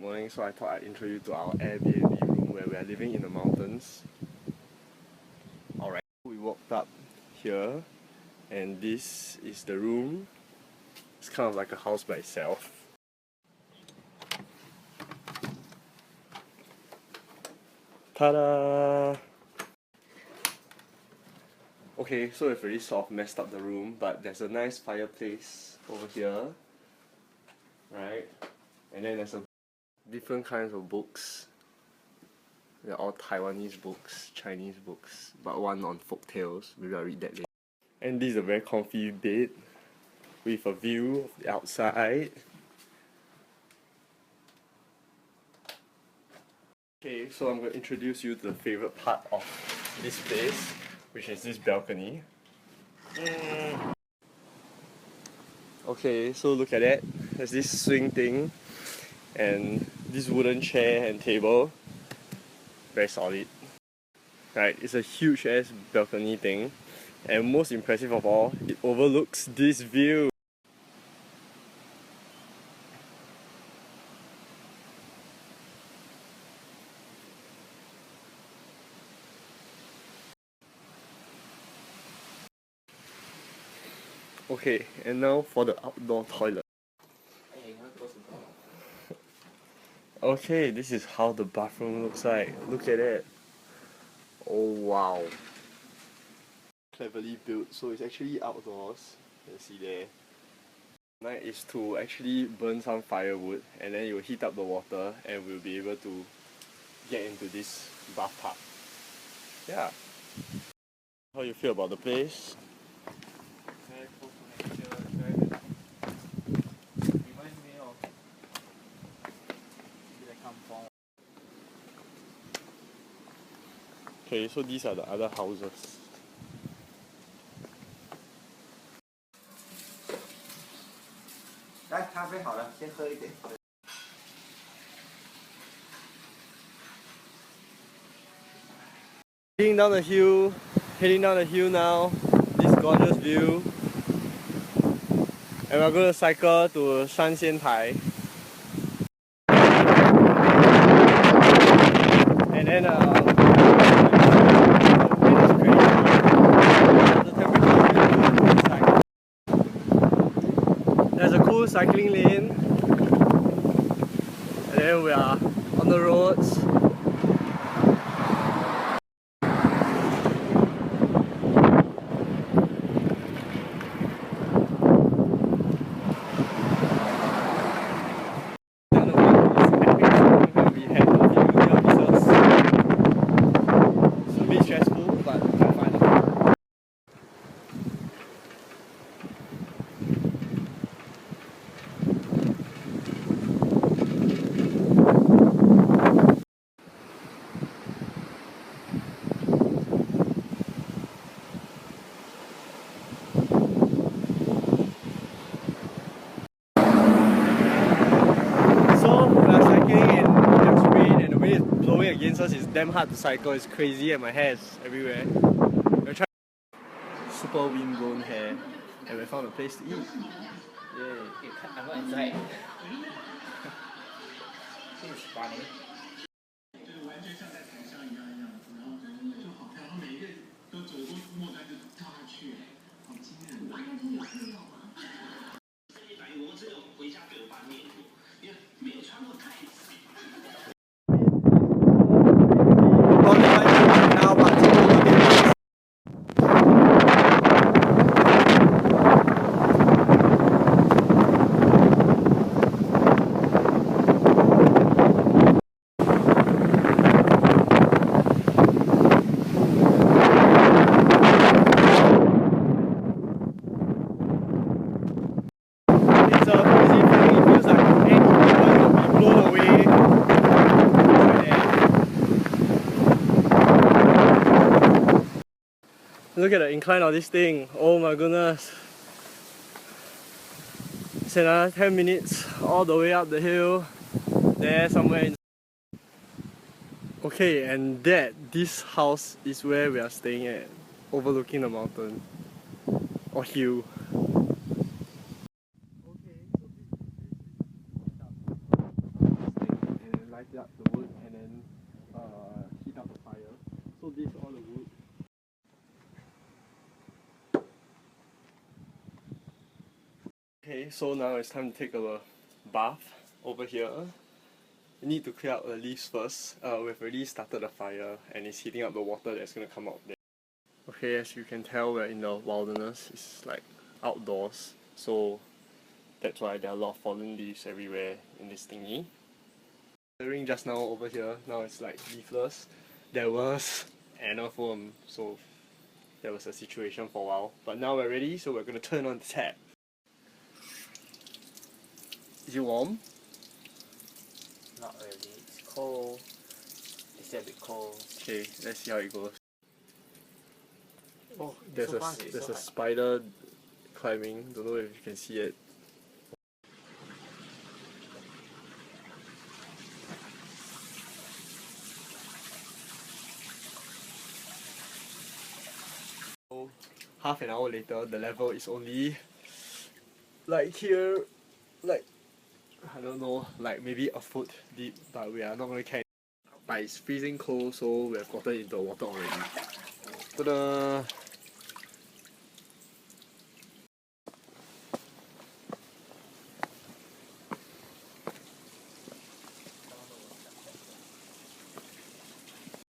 morning, so I thought I'd intro you to our Airbnb room where we are living in the mountains. Alright, we walked up here and this is the room. It's kind of like a house by itself. Ta-da! Okay, so we've already sort of messed up the room, but there's a nice fireplace over here, right? And then there's different kinds of books. They're all Taiwanese books, Chinese books, but one on folk tales. Maybe I'll read that later. And this is a very comfy bed with a view of the outside. Okay, so I'm going to introduce you to the favorite part of this place, which is this balcony. Okay, so look at that. There's this swing thing and this wooden chair and table. Very solid. Right, it's a huge ass balcony thing, and most impressive of all, it overlooks this view. Okay, and now for the outdoor toilet. Okay, this is how the bathroom looks like. Look at it. Oh wow. Cleverly built, so it's actually outdoors. You can see there. Night is to actually burn some firewood and then you will heat up the water and we'll be able to get into this bathtub. Yeah. How you feel about the place? Very close to nature, very reminds me of the kampong. Okay, so these are the other houses. Heading down the hill now, this gorgeous view. And we're going to cycle to Shanxian Tai. And then there's a cool cycling lane, and then we are on the roads. Against us, it's damn hard to cycle, it's crazy and my hair is everywhere. We're trying super windblown hair and we found a place to eat. Yay. I'm not inside. It's funny. Look at the incline of this thing, oh my goodness. It's another 10 minutes all the way up the hill, there somewhere in. Okay, and this house is where we are staying at, overlooking the mountain, or hill. up the wood and then heat up the fire. So this is all the wood. Okay, so now it's time to take a bath over here. We need to clear out the leaves first. We've already started the fire and it's heating up the water that's going to come out there. Okay, as you can tell, we're in the wilderness. It's like outdoors, so that's why there are a lot of fallen leaves everywhere in this thingy. Clearing just now over here, now it's like leafless. There was an earthworm, so there was a situation for a while. But now we're ready, so we're going to turn on the tap. Is it warm? Not really. It's cold. It's a bit cold. Okay, let's see how it goes. Oh, There's so a fast, it's there's so a hard. spider climbing. Don't know if you can see it. So half an hour later, the level is only like here, like I don't know, like maybe a foot deep. But we are not going to care. But it's freezing cold, so we have gotten into the water already. Ta-da!